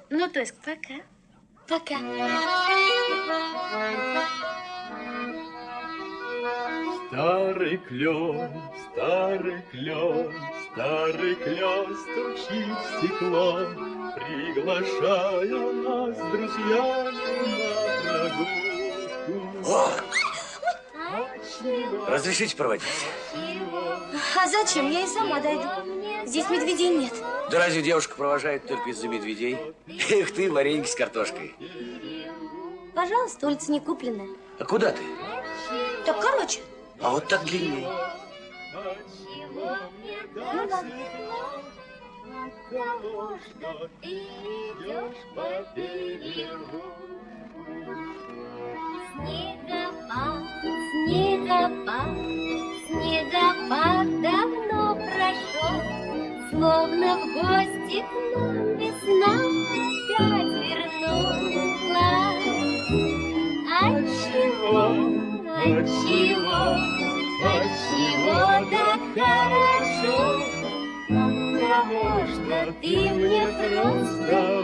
Ну, то есть, пока. Пока. Старый клен, старый клен, старый клен стучит в стекло, приглашая нас с друзьями на прогулку. Разрешите проводить? А зачем? Я и сама дойду. Здесь медведей нет. Да разве девушка провожает только из-за медведей? Эх ты, вареньки с картошкой. Пожалуйста, улица не купленная. А куда ты? Так короче. А вот так длиннее. Ну ладно. Того, что ты идешь по берегу. Снегопад, снегопад, снегопад давно прошел, словно в гости к нам весна опять вернулась. Отчего так хорошо? Потому что ты мне просто